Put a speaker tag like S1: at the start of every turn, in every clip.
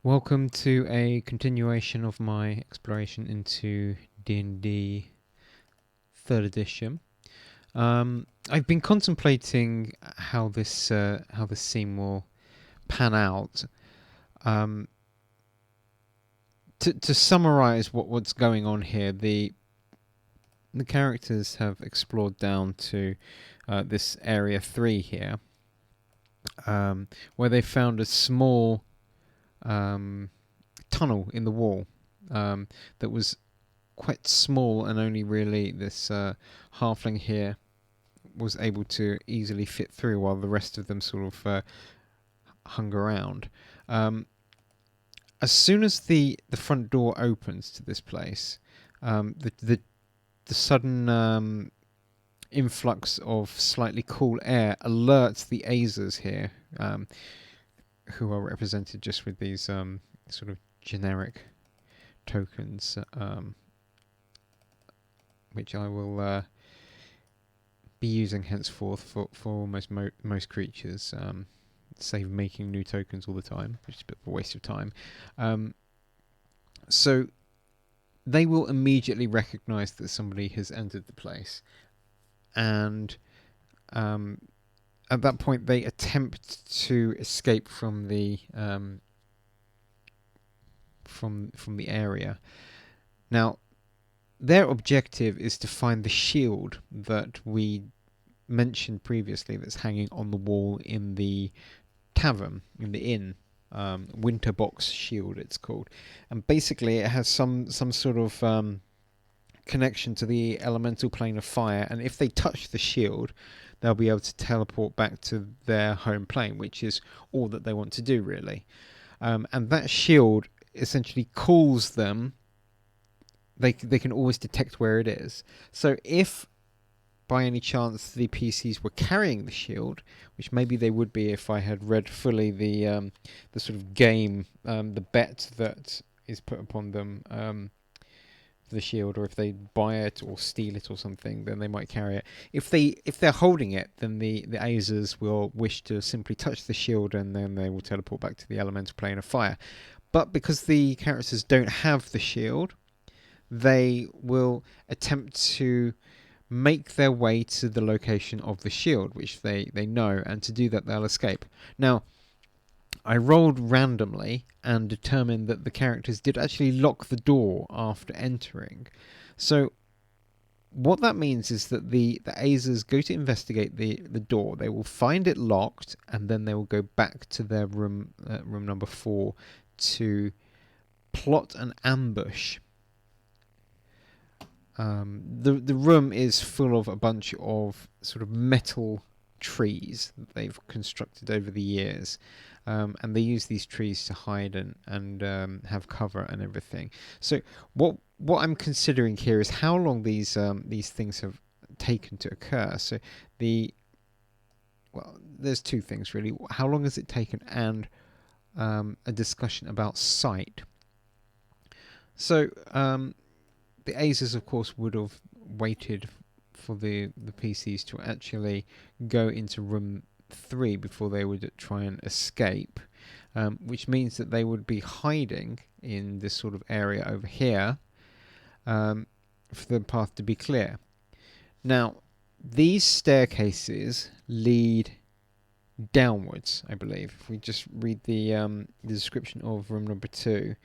S1: Welcome to a continuation of my exploration into D&D 3rd edition. I've been contemplating how this scene will pan out. Um, to summarize what's going on here, the characters have explored down to this area 3 here, where they found a small tunnel in the wall that was quite small, and only really this halfling here was able to easily fit through, while the rest of them sort of hung around. As soon as the front door opens to this place, the sudden influx of slightly cool air alerts the Azers here, who are represented just with these sort of generic tokens, which I will be using henceforth for almost most creatures, save making new tokens all the time, which is a bit of a waste of time. So they will immediately recognize that somebody has entered the place, and at that point they attempt to escape from the from the area. Now, their objective is to find the shield that we mentioned previously that's hanging on the wall in the tavern, in the inn. Winterbox shield, it's called. And basically it has some sort of connection to the elemental plane of fire, and if they touch the shield, they'll be able to teleport back to their home plane, which is all that they want to do, really. And that shield essentially calls them. They can always detect where it is. So if by any chance the PCs were carrying the shield, which maybe they would be if I had read fully the sort of game, the bet that is put upon them for the shield, or if they buy it or steal it or something, then they might carry it. If they're holding it, then the Azers will wish to simply touch the shield, and then they will teleport back to the elemental plane of fire. But because the characters don't have the shield, they will attempt to make their way to the location of the shield, which they know, and to do that they'll escape. Now, I rolled randomly and determined that the characters did actually lock the door after entering. So what that means is that the Azers go to investigate the door. They will find it locked, and then they will go back to their room number 4 to plot an ambush. The room is full of a bunch of sort of metal trees that they've constructed over the years, and they use these trees to hide and have cover and everything. So what I'm considering here is how long these things have taken to occur. So there's two things really: how long has it taken, and a discussion about sight. So the Azers, of course, would have waited for the PCs to actually go into room 3 before they would try and escape, which means that they would be hiding in this sort of area over here for the path to be clear. Now, these staircases lead downwards, I believe. If we just read the description of room number 2,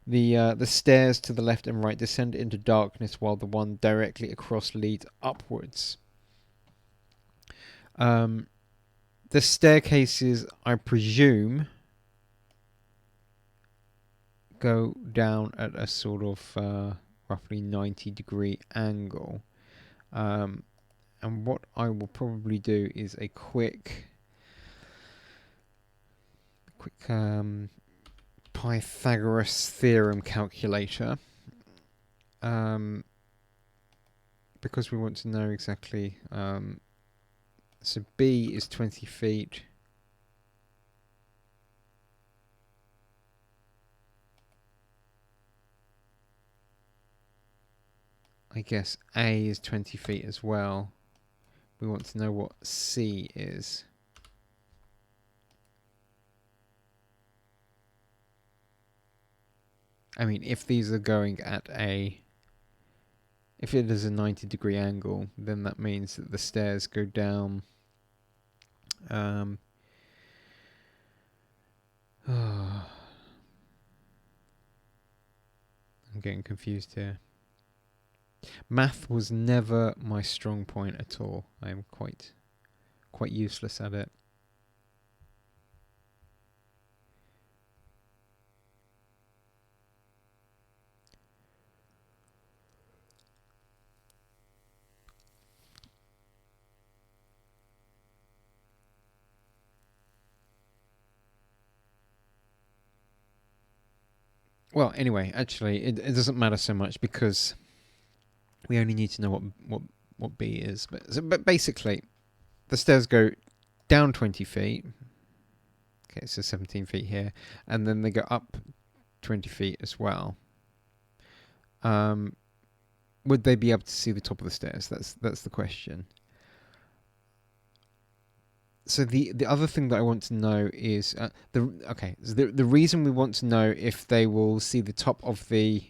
S1: the stairs to the left and right descend into darkness, while the one directly across leads upwards. The staircases, I presume, go down at a sort of roughly 90-degree angle. And what I will probably do is a quick Pythagoras theorem calculator, because we want to know exactly. So B is 20 feet. I guess A is 20 feet as well. We want to know what C is. I mean, if these are going at a... If it is a 90-degree angle, then that means that the stairs go down... I'm getting confused here. Math was never my strong point at all. I'm quite useless at it. Well, anyway, actually, it doesn't matter so much because we only need to know what B is. But basically, the stairs go down 20 feet. Okay, so 17 feet here, and then they go up 20 feet as well. Would they be able to see the top of the stairs? That's the question. So the other thing that I want to know is the reason we want to know if they will see the top of the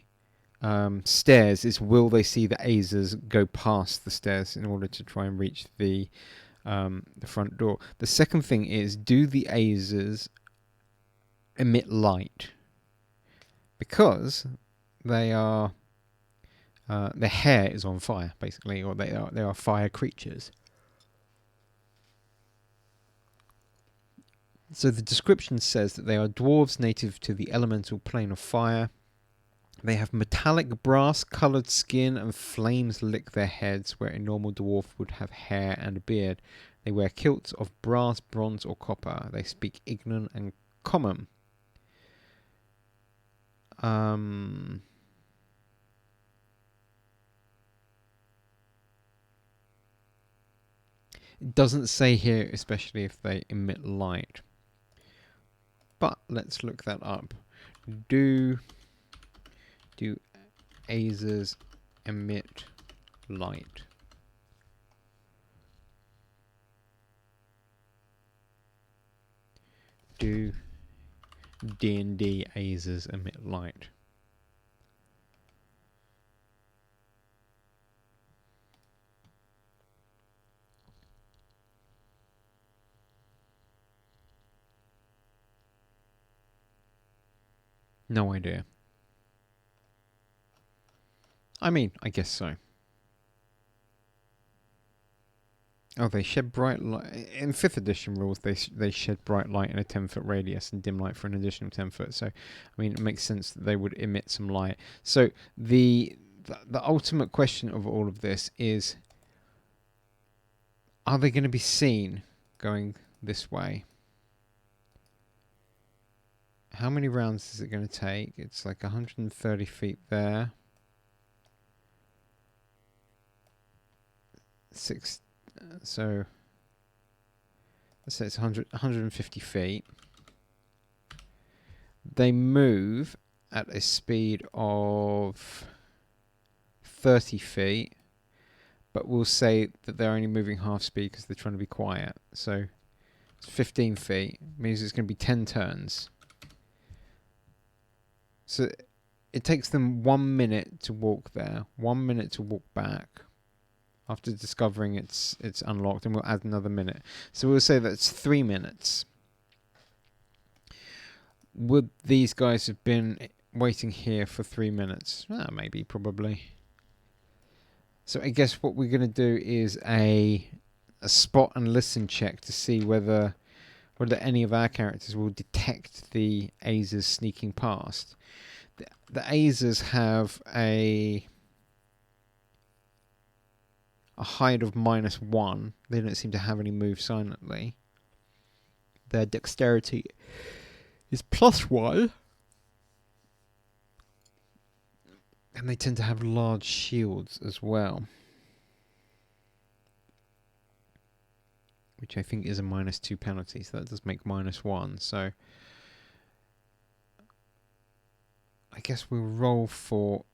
S1: stairs is, will they see the Azers go past the stairs in order to try and reach the front door? The second thing is, do the Azers emit light? Because they are their hair is on fire, basically, or they are fire creatures. So the description says that they are dwarves native to the elemental plane of fire. They have metallic brass-coloured skin and flames lick their heads, where a normal dwarf would have hair and a beard. They wear kilts of brass, bronze or copper. They speak Ignan and Common. It doesn't say here, especially if they emit light. But let's look that up. Do Azers emit light? Do D&D Azers emit light? No idea. I mean, I guess so. Oh, they shed bright light. In 5th edition rules, they shed bright light in a 10-foot radius and dim light for an additional 10 foot. So, I mean, it makes sense that they would emit some light. So, the ultimate question of all of this is, are they going to be seen going this way? How many rounds is it going to take? It's like 130 feet there. So let's say it's 150 feet. They move at a speed of 30 feet, but we'll say that they're only moving half speed because they're trying to be quiet. So it's 15 feet. It means it's going to be 10 turns. So it takes them 1 minute to walk there, 1 minute to walk back. After discovering it's unlocked, and we'll add another minute. So we'll say that's 3 minutes. Would these guys have been waiting here for 3 minutes? Maybe, probably. So I guess what we're going to do is a spot and listen check to see whether any of our characters will detect the Azers sneaking past. The Azers have a height of -1. They don't seem to have any move silently. Their dexterity is +1. And they tend to have large shields as well, which I think is a -2 penalty, so that does make -1. So I guess we'll roll for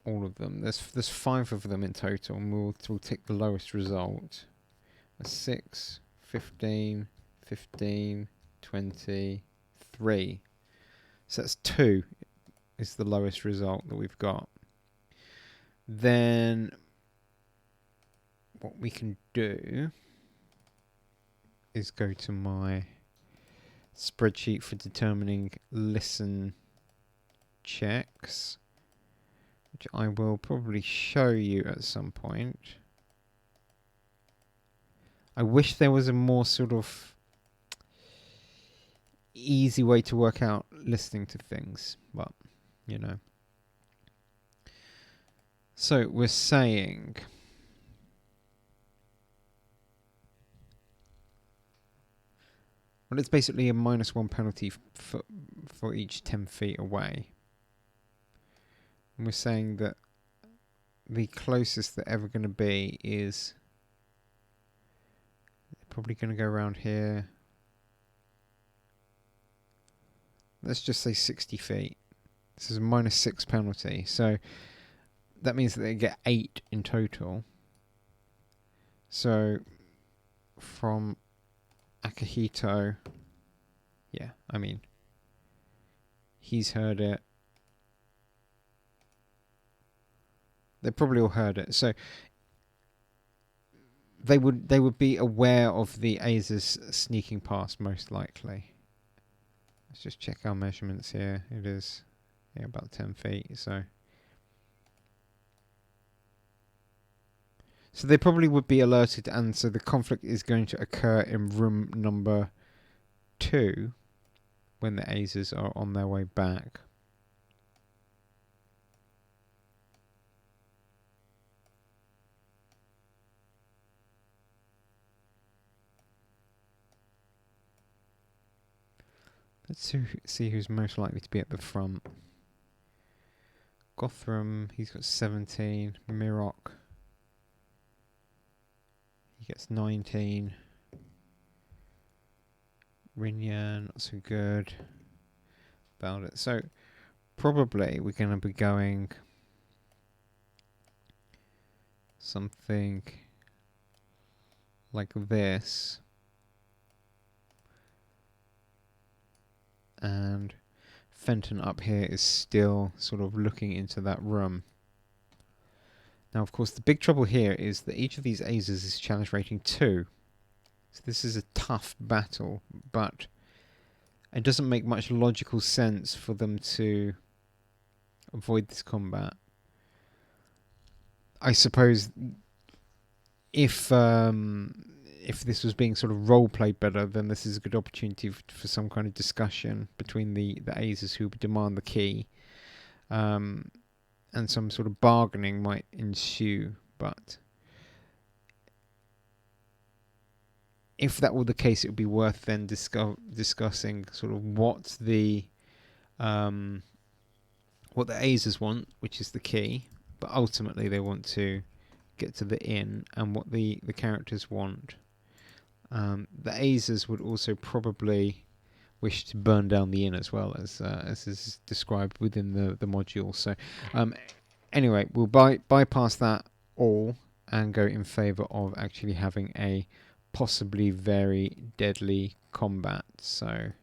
S1: all of them. There's 5 of them in total, and we'll take the lowest result. A 6, 15, 15, 23. So that's 2 is the lowest result that we've got. Then what we can do is go to my spreadsheet for determining listen checks, which I will probably show you at some point. I wish there was a more sort of easy way to work out listening to things, but you know. So we're saying well, it's basically a -1 penalty for each 10 feet away. And we're saying that the closest they're ever going to be is probably going to go around here. Let's just say 60 feet. This is a -6 penalty. So that means that they get 8 in total. So from Akihito, yeah, I mean, he's heard it. They probably all heard it. So they would be aware of the Azers sneaking past, most likely. Let's just check our measurements here. It is about 10 feet. So they probably would be alerted, and so the conflict is going to occur in room number 2 when the Azers are on their way back. Let's see who's most likely to be at the front. Gothram, he's got 17. Mirok, he gets 19. Rinyan, not so good. About it. So probably we're going to be going something like this. And Fenton up here is still sort of looking into that room. Now, of course, the big trouble here is that each of these Azers is challenge rating 2. So this is a tough battle, but it doesn't make much logical sense for them to avoid this combat. I suppose if this was being sort of role played better, then this is a good opportunity for some kind of discussion between the Azers who demand the key, and some sort of bargaining might ensue. But if that were the case, it would be worth then discussing sort of what the Azers want, which is the key, but ultimately they want to get to the inn, and what the characters want. The Azers would also probably wish to burn down the inn as well, as is described within the module. So anyway, we'll bypass that all and go in favour of actually having a possibly very deadly combat. So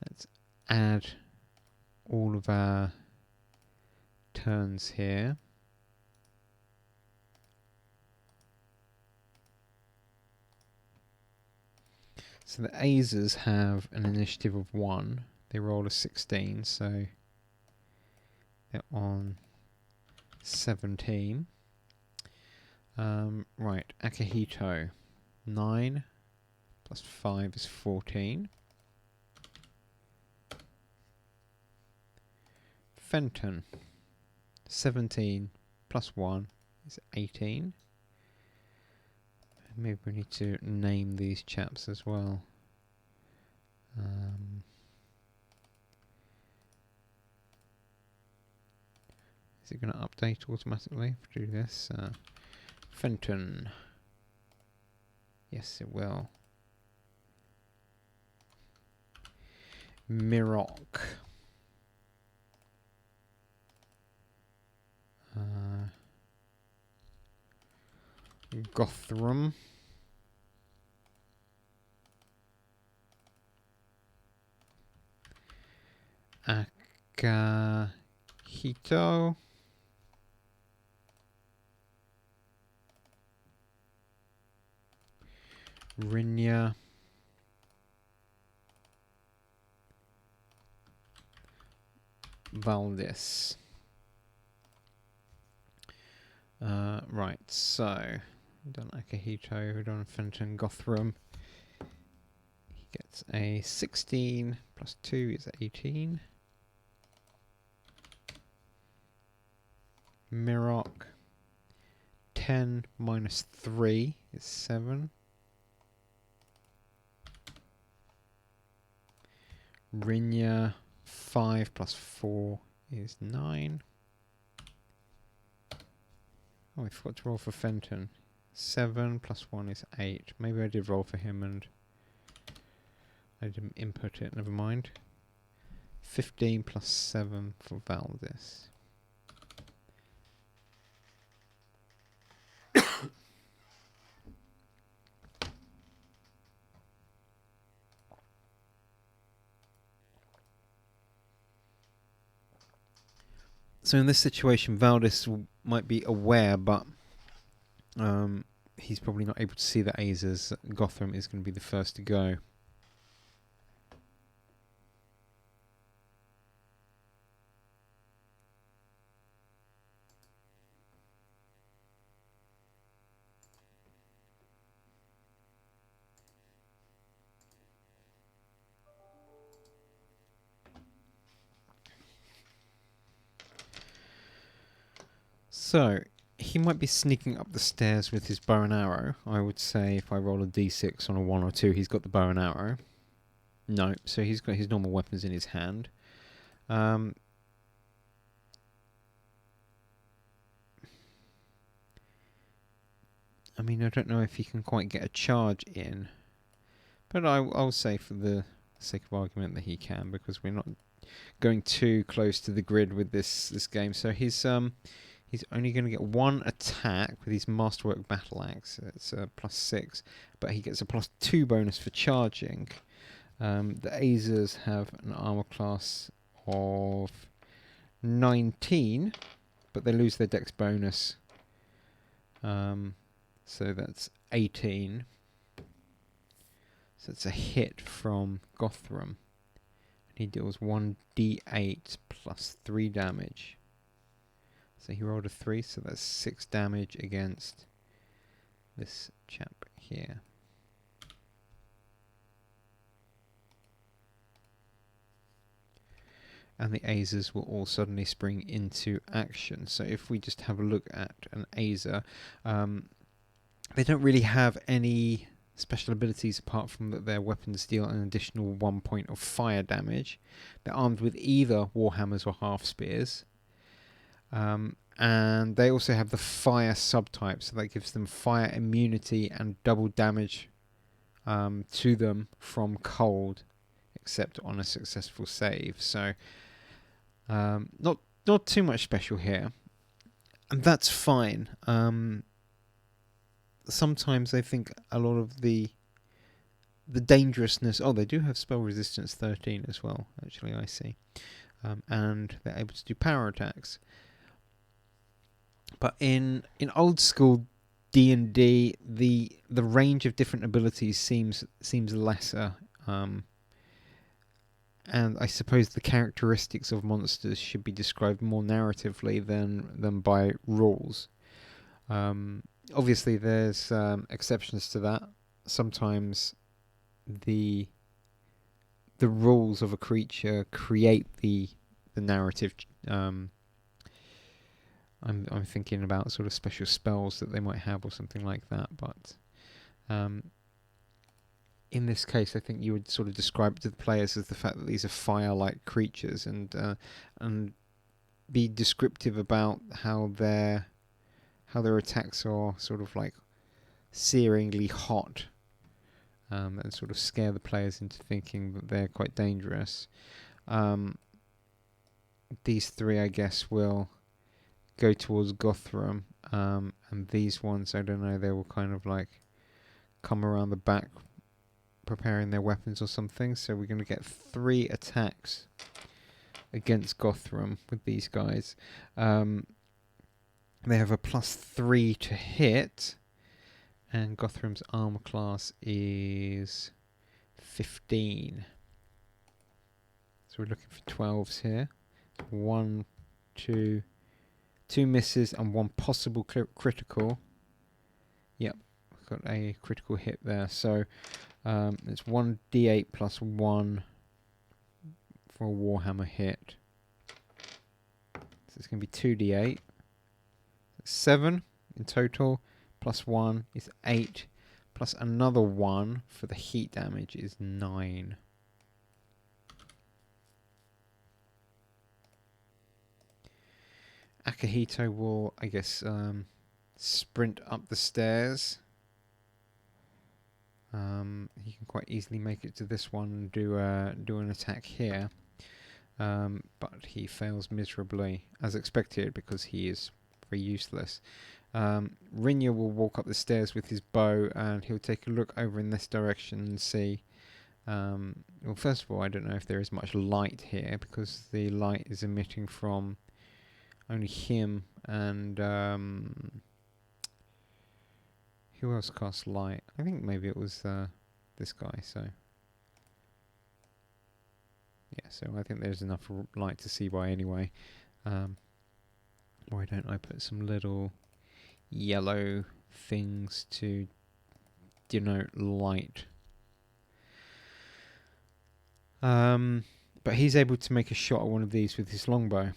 S1: let's add all of our turns here. So the Azers have an initiative of 1. They roll a 16, so they're on 17. Right, Akihito, 9 plus 5 is 14. Fenton, 17 plus 1 is 18. Maybe we need to name these chaps as well. Is it going to update automatically if we do this? Fenton. Yes, it will. Mirok. Gothram. Akahito. Rinya. Valdis. Right, so done Akahito, done Fenton Gothram. He gets a 16 plus 2 is 18. Mirok. 10 minus 3 is 7. Rinya. 5 plus 4 is 9. Oh, I forgot to roll for Fenton. 7 plus 1 is 8. Maybe I did roll for him and I didn't input it. Never mind. 15 plus 7 for Valdis. So in this situation, Valdis might be aware, but he's probably not able to see that Azers. Gothram is going to be the first to go. So, he might be sneaking up the stairs with his bow and arrow. I would say if I roll a d6 on a 1 or 2, he's got the bow and arrow. No, so he's got his normal weapons in his hand. I mean, I don't know if he can quite get a charge in. But I'll say for the sake of argument that he can, because we're not going too close to the grid with this game. So he's only going to get 1 attack with his Masterwork Battle Axe. It's a plus 6, but he gets a plus 2 bonus for charging. The Azers have an armor class of 19, but they lose their dex bonus. So that's 18. So it's a hit from Gothram. And he deals 1d8 plus 3 damage. So he rolled a 3, so that's 6 damage against this chap here. And the Azers will all suddenly spring into action. So if we just have a look at an Azer, they don't really have any special abilities apart from that their weapons deal an additional 1 point of fire damage. They're armed with either Warhammers or Half Spears. And they also have the fire subtype, so that gives them fire immunity and double damage to them from cold, except on a successful save. So not too much special here, and that's fine. Sometimes I think a lot of the dangerousness. Oh, they do have spell resistance 13 as well. Actually, I see, and they're able to do power attacks. But in old school D&D, the range of different abilities seems lesser, and I suppose the characteristics of monsters should be described more narratively than by rules. Obviously, there's exceptions to that. Sometimes the rules of a creature create the narrative. I'm thinking about sort of special spells that they might have or something like that, but in this case I think you would sort of describe it to the players as the fact that these are fire-like creatures, and be descriptive about how their attacks are sort of like searingly hot, and sort of scare the players into thinking that they're quite dangerous. These three, I guess, will go towards Gothram, and these ones, I don't know, they will kind of like come around the back preparing their weapons or something. So we're going to get 3 attacks against Gothram with these guys. They have a +3 to hit, and Gotham's armor class is 15. So we're looking for 12s here. 1, 2, 2 misses and 1 possible critical. Yep, got a critical hit there. So it's 1d8 plus 1 for a Warhammer hit. So it's going to be 2d8. 7 in total, plus 1 is 8, plus another 1 for the heat damage is 9. Akihito will, I guess, sprint up the stairs. He can quite easily make it to this one and do an attack here. But he fails miserably, as expected, because he is very useless. Rinya will walk up the stairs with his bow, and he'll take a look over in this direction and see. Well, first of all, I don't know if there is much light here, because the light is emitting from only him and who else cast light? I think maybe it was this guy. So yeah, so I think there's enough light to see by anyway. Why don't I put some little yellow things to denote light? But he's able to make a shot at one of these with his longbow.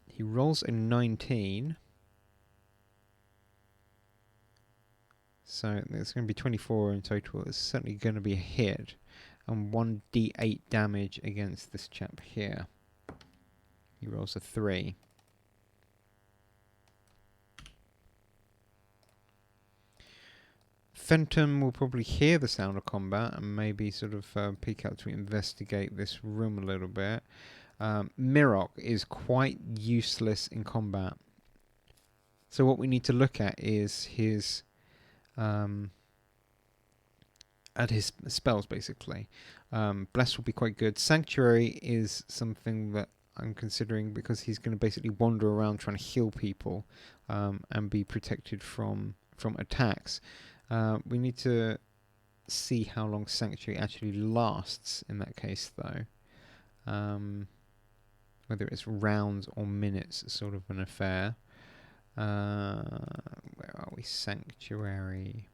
S1: He rolls a 19. So there's going to be 24 in total. It's certainly going to be a hit. And 1d8 damage against this chap here. He rolls a 3. Fenton will probably hear the sound of combat and maybe sort of peek out to investigate this room a little bit. Mirok is quite useless in combat. So what we need to look at is his spells, basically. Bless will be quite good. Sanctuary is something that I'm considering because he's going to basically wander around trying to heal people and be protected from attacks. We need to see how long Sanctuary actually lasts in that case, though. Whether it's rounds or minutes, sort of an affair. Where are we? Sanctuary.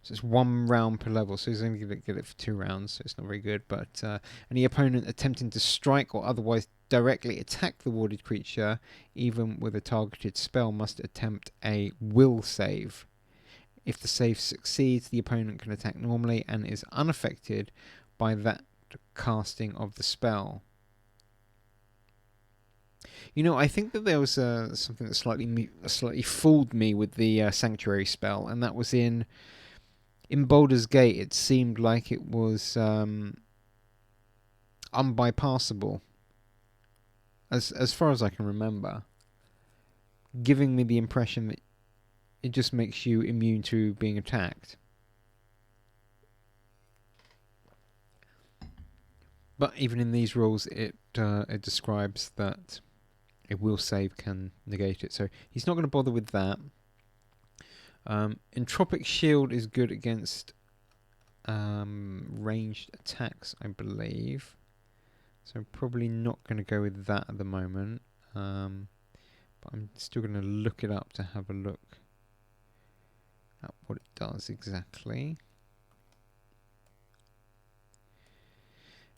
S1: So it's 1 round per level, so he's only going to get it for 2 rounds, so it's not very good. But any opponent attempting to strike or otherwise directly attack the warded creature, even with a targeted spell, must attempt a will save. If the save succeeds, the opponent can attack normally and is unaffected by that casting of the spell. You know, I think that there was something that slightly fooled me with the Sanctuary spell, and that was in Baldur's Gate. It seemed like it was unbypassable, as far as I can remember, giving me the impression that it just makes you immune to being attacked. But even in these rules, it describes that a will save can negate it. So he's not going to bother with that. Entropic Shield is good against ranged attacks, I believe. So I'm probably not going to go with that at the moment. But I'm still going to look it up to have a look at what it does exactly.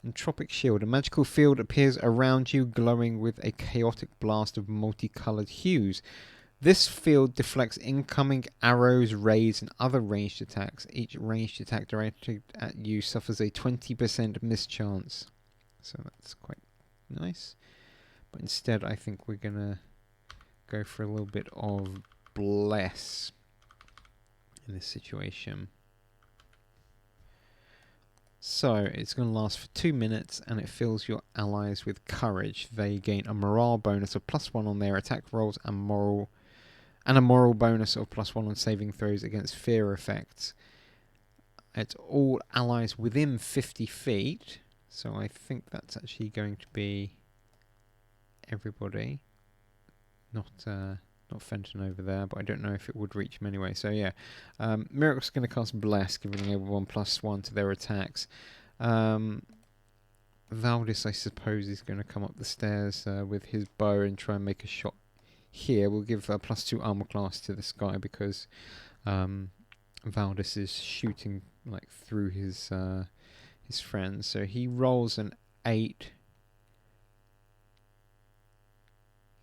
S1: Entropic Shield. A magical field appears around you, glowing with a chaotic blast of multicolored hues. This field deflects incoming arrows, rays, and other ranged attacks. Each ranged attack directed at you suffers a 20% mischance. So that's quite nice. But instead, I think we're going to go for a little bit of Bless in this situation. So it's going to last for 2 minutes, and it fills your allies with courage. They gain a morale bonus of +1 on their attack rolls and a moral bonus of +1 on saving throws against fear effects. It's all allies within 50 feet. So I think that's actually going to be everybody. Not Fenton over there, but I don't know if it would reach him anyway. So yeah, Mirok's going to cast Bless, giving everyone +1 to their attacks. Valdis, I suppose, is going to come up the stairs with his bow and try and make a shot here. We'll give a +2 armor class to this guy because Valdis is shooting like through his friends. So he rolls an 8.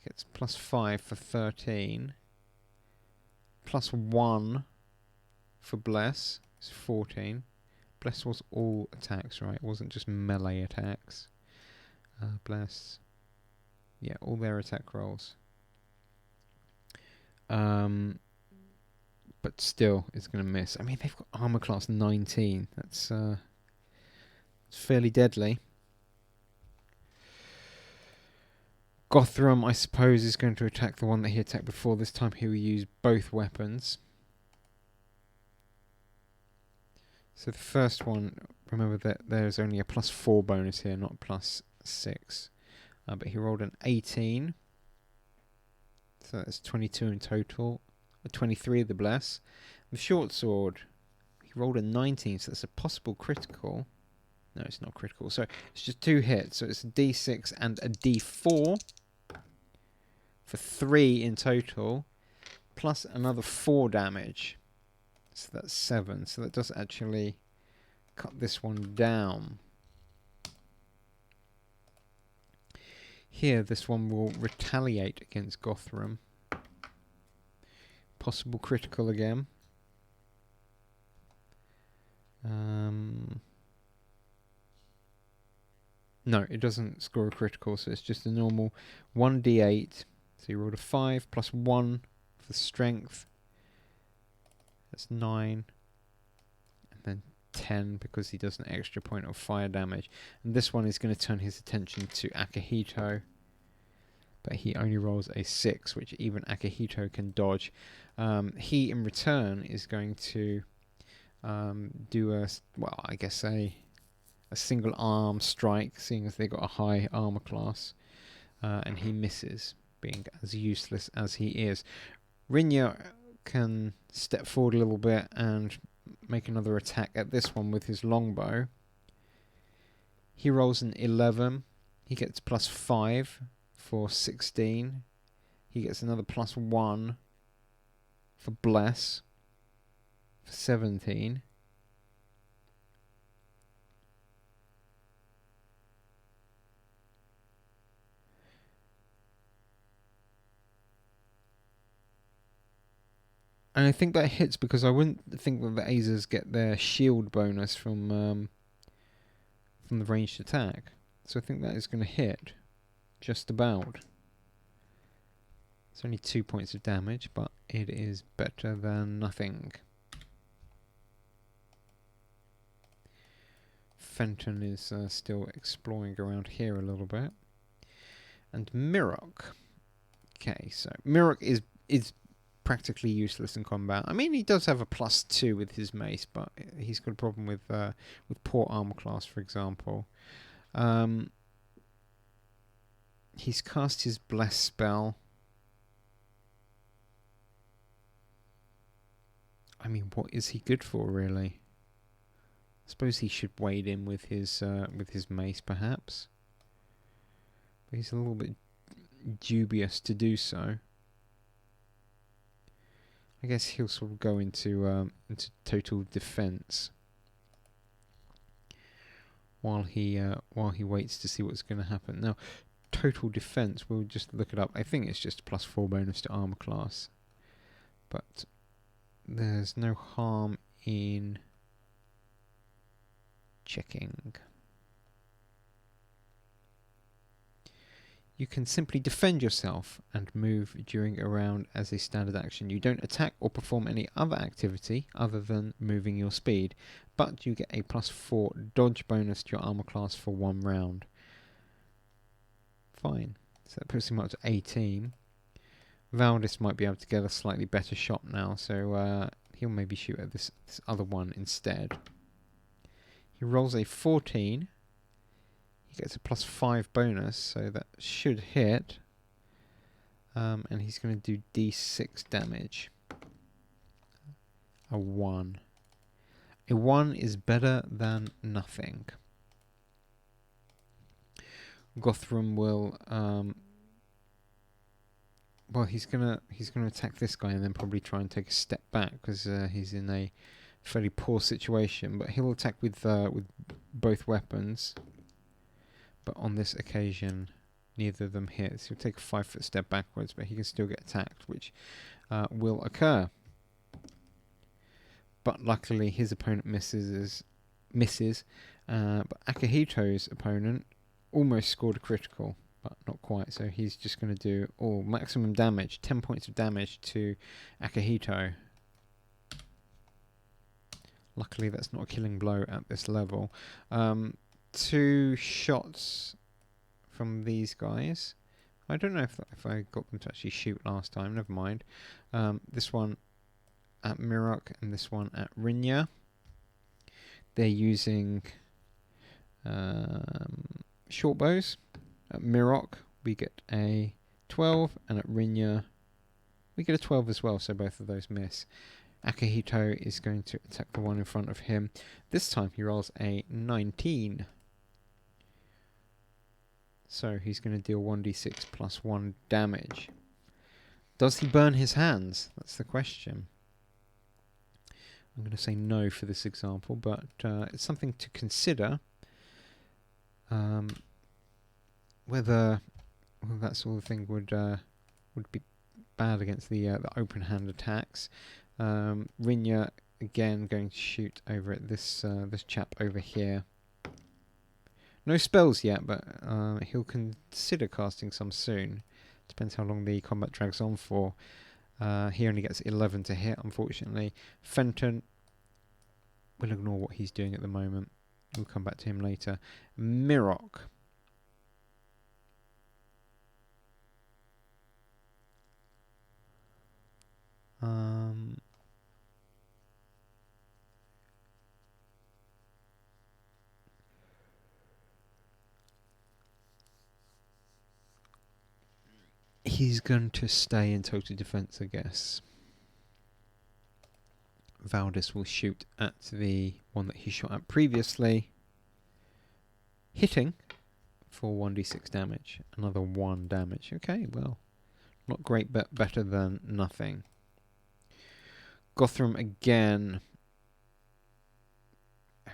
S1: Gets +5 for 13. +1 for Bless. It's 14. Bless was all attacks, right? It wasn't just melee attacks. Bless. Yeah, all their attack rolls. But still, it's going to miss. I mean, they've got armor class 19. That's it's fairly deadly. Gothram, I suppose, is going to attack the one that he attacked before. This time he will use both weapons. So the first one, remember that there's only a +4 bonus here, not +6. But he rolled an 18. So that's 22 in total. 23 of the Bless. The short sword, he rolled a 19, so that's a possible critical. No, it's not critical. So it's just 2 hits. So it's a D6 and a D4 for 3 in total, plus another 4 damage. So that's 7. So that does actually cut this one down. Here, this one will retaliate against Gothram. Possible critical again. No, it doesn't score a critical, so it's just a normal 1d8. So you rolled a 5 plus 1 for strength. That's 9. And then 10 because he does an extra point of fire damage. And this one is going to turn his attention to Akihito. But he only rolls a 6, which even Akihito can dodge. He, in return, is going to do a single arm strike, seeing as they got a high armor class. And he misses, being as useless as he is. Rinya can step forward a little bit and make another attack at this one with his longbow. He rolls an 11. He gets +5 for 16. He gets another +1 for Bless for 17. And I think that hits because I wouldn't think that the Azers get their shield bonus from the ranged attack. So I think that is going to hit. Just about. It's only 2 points of damage, but it is better than nothing. Fenton is still exploring around here a little bit. And Mirok. Okay, so Mirok is practically useless in combat. I mean, he does have a +2 with his mace, but he's got a problem with poor armor class, for example. He's cast his Bless spell. I mean, what is he good for, really? I suppose he should wade in with his mace, perhaps. But he's a little bit dubious to do so. I guess he'll sort of go into total defense while he waits to see what's going to happen. Now, total defense, we'll just look it up. I think it's just a +4 bonus to armor class, but there's no harm in checking. You can simply defend yourself and move during a round as a standard action. You don't attack or perform any other activity other than moving your speed, but you get a +4 dodge bonus to your armor class for 1 round. Fine. So that puts him up to 18. Valdis might be able to get a slightly better shot now, so he'll maybe shoot at this other one instead. He rolls a 14. He gets a +5 bonus, so that should hit. And he's going to do d6 damage. A 1. A 1 is better than nothing. Gothram will well, he's gonna attack this guy and then probably try and take a step back because he's in a fairly poor situation. But he'll attack with both weapons. But on this occasion, neither of them hits. He'll take a 5-foot step backwards, but he can still get attacked, which will occur. But luckily, his opponent misses. But Akihito's opponent almost scored a critical, but not quite. So he's just going to do maximum damage, 10 points of damage to Akihito. Luckily, that's not a killing blow at this level. 2 shots from these guys. I don't know if I got them to actually shoot last time. Never mind. This one at Mirok and this one at Rinya. They're using short bows. At Mirok, we get a 12, and at Rinya, we get a 12 as well, so both of those miss. Akihito is going to attack the one in front of him. This time he rolls a 19. So he's going to deal 1d6 plus 1 damage. Does he burn his hands? That's the question. I'm going to say no for this example, but it's something to consider. Whether that sort of thing would be bad against the open hand attacks. Rinya again going to shoot over at this chap over here. No spells yet, but he'll consider casting some soon. Depends how long the combat drags on for. He only gets 11 to hit, unfortunately. Fenton, we'll ignore what he's doing at the moment. We'll come back to him later. Mirok. He's going to stay in total defense, I guess. Valdis will shoot at the one that he shot at previously, hitting for 1d6 damage. Another 1 damage. Okay, well, not great, but better than nothing. Gothram again.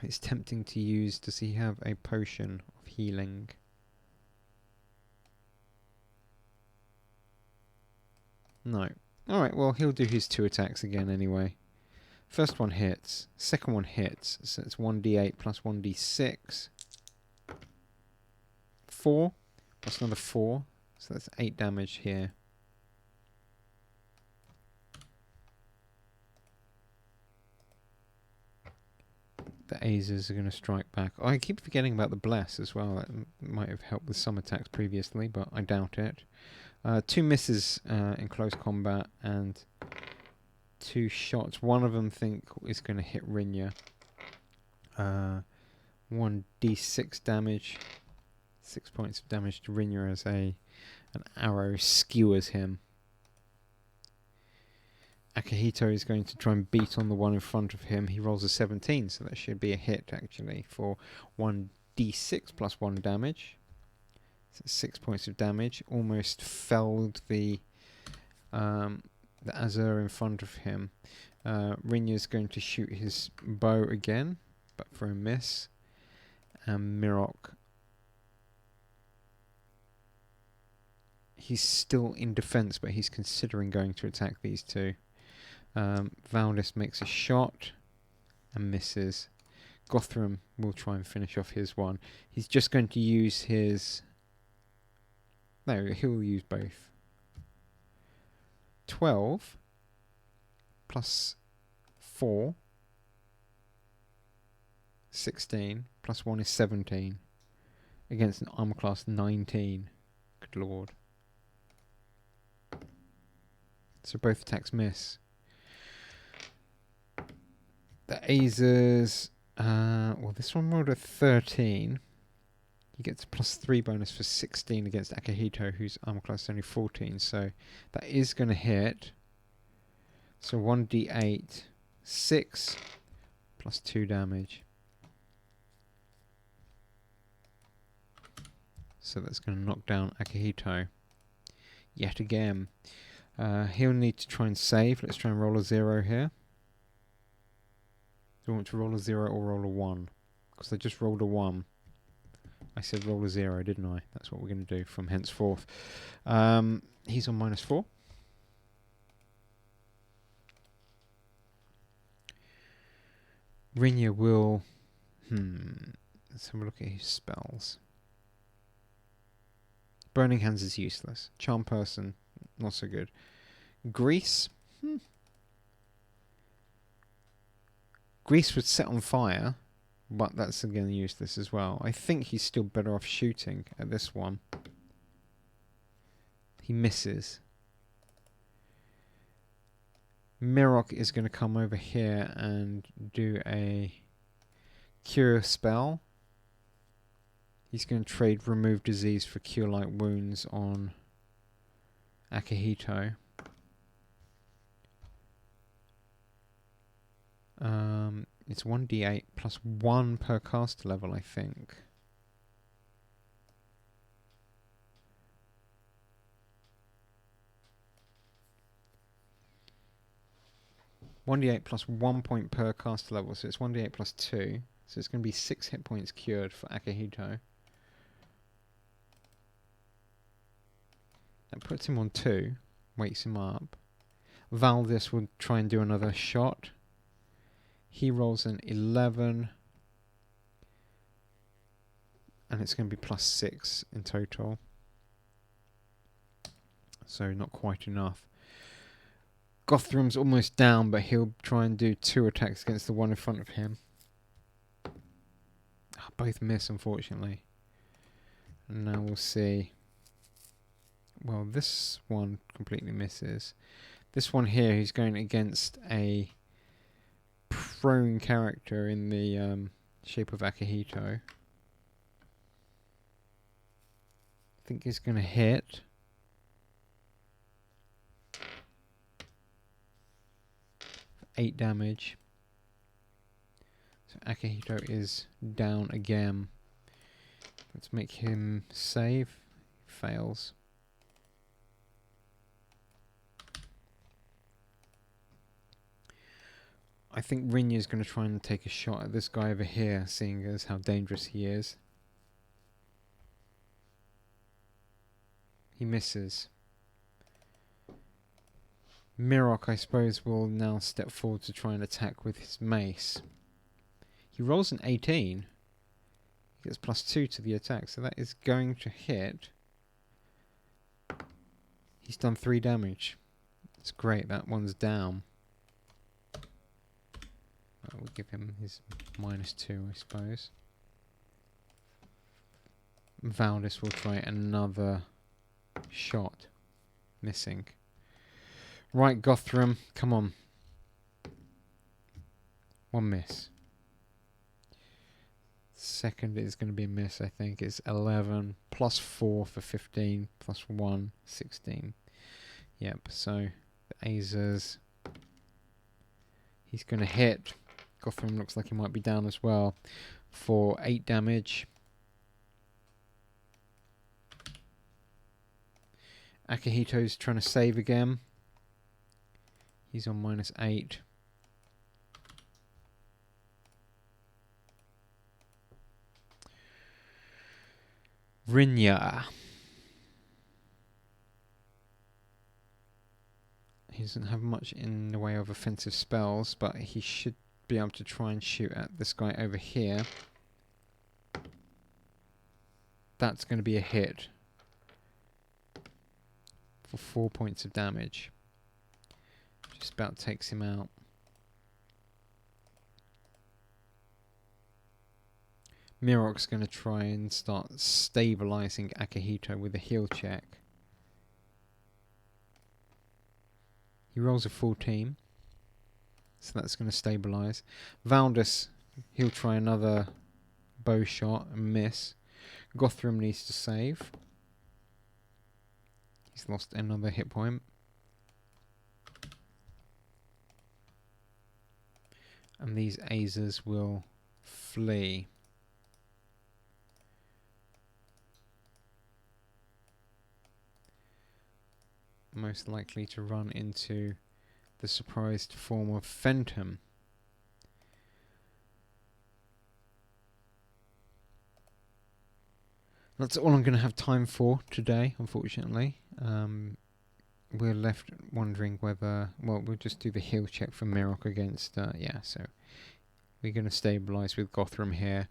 S1: It's tempting to use. Does he have a potion of healing? No. Alright, well, he'll do his 2 attacks again anyway. First one hits. Second one hits. So it's 1d8 plus 1d6. 4 plus another 4. So that's 8 damage here. The Azers are going to strike back. I keep forgetting about the Bless as well. That might have helped with some attacks previously, but I doubt it. 2 misses in close combat and 2 shots. One of them think is going to hit Rinya. 1d6 damage. 6 points of damage to Rinya as an arrow skewers him. Akihito is going to try and beat on the one in front of him. He rolls a 17, so that should be a hit actually for 1d6 plus 1 damage. So 6 points of damage. Almost felled the Azur in front of him. Rinya's going to shoot his bow again, but for a miss. And Mirok, he's still in defense, but he's considering going to attack these two. Valdis makes a shot and misses. Gothram will try and finish off his one. He's just going to use his... No, he'll use both. 12 plus 4, 16, plus 1 is 17 against an armor class 19. Good lord. So both attacks miss. The Azers Well, this one rolled a 13. He gets a +3 bonus for 16 against Akihito, whose armor class is only 14. So that is going to hit. So 1d8, 6 plus 2 damage. So that's going to knock down Akihito yet again. He'll need to try and save. Let's try and roll a 0 here. Do you want to roll a 0 or roll a 1? Because I just rolled a 1. I said roll a 0, didn't I? That's what we're going to do from henceforth. He's on -4. Rinya will... Let's have a look at his spells. Burning Hands is useless. Charm Person, not so good. Grease? Grease would set on fire, but that's again useless as well. I think he's still better off shooting at this one. He misses. Mirok is going to come over here and do a cure spell. He's going to trade Remove Disease for Cure Light Wounds on Akihito. It's 1d8 plus 1 per caster level, I think. (1d8 plus 1 point per caster level), so it's 1d8 plus 2. So it's going to be 6 hit points cured for Akihito. That puts him on 2, wakes him up. Valdis will try and do another shot. He rolls an 11. And it's going to be +6 in total. So not quite enough. Gothram's almost down, but he'll try and do 2 attacks against the one in front of him. Both miss, unfortunately. And now we'll see. Well, this one completely misses. This one here, he's going against a prone character in the shape of Akihito. I think he's going to hit. For 8 damage. So Akihito is down again. Let's make him save. Fails. I think Rinya is going to try and take a shot at this guy over here, seeing as how dangerous he is. He misses. Mirok, I suppose, will now step forward to try and attack with his mace. He rolls an 18. He gets +2 to the attack, so that is going to hit. He's done 3 damage. It's great, that one's down. We'll give him his -2, I suppose. Valdis will try another shot. Missing. Right, Gothram, come on. 1 miss. Second is going to be a miss, I think. It's 11, +4 for 15, +1, 16. Yep, so the Azers. He's going to hit. Gothram looks like he might be down as well for 8 damage. Akihito's trying to save again. He's on -8. Rinya. He doesn't have much in the way of offensive spells, but he should be able to try and shoot at this guy over here. That's going to be a hit for 4 points of damage. Just about takes him out. Mirok's going to try and start stabilizing Akihito with a heal check. He rolls a 14. So that's going to stabilize. Valdis He'll try another bow shot and miss. Gothram needs to save. He's lost another hit point. And these Azers will flee. Most likely to run into the surprised form of Fenton. That's all I'm going to have time for today, unfortunately. We're left wondering whether... Well, we'll just do the heal check for Mirok against... yeah, so we're going to stabilise with Gothram here.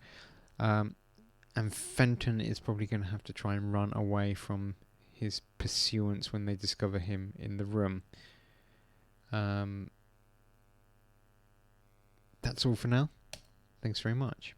S1: And Fenton is probably going to have to try and run away from his pursuance when they discover him in the room. That's all for now. Thanks very much.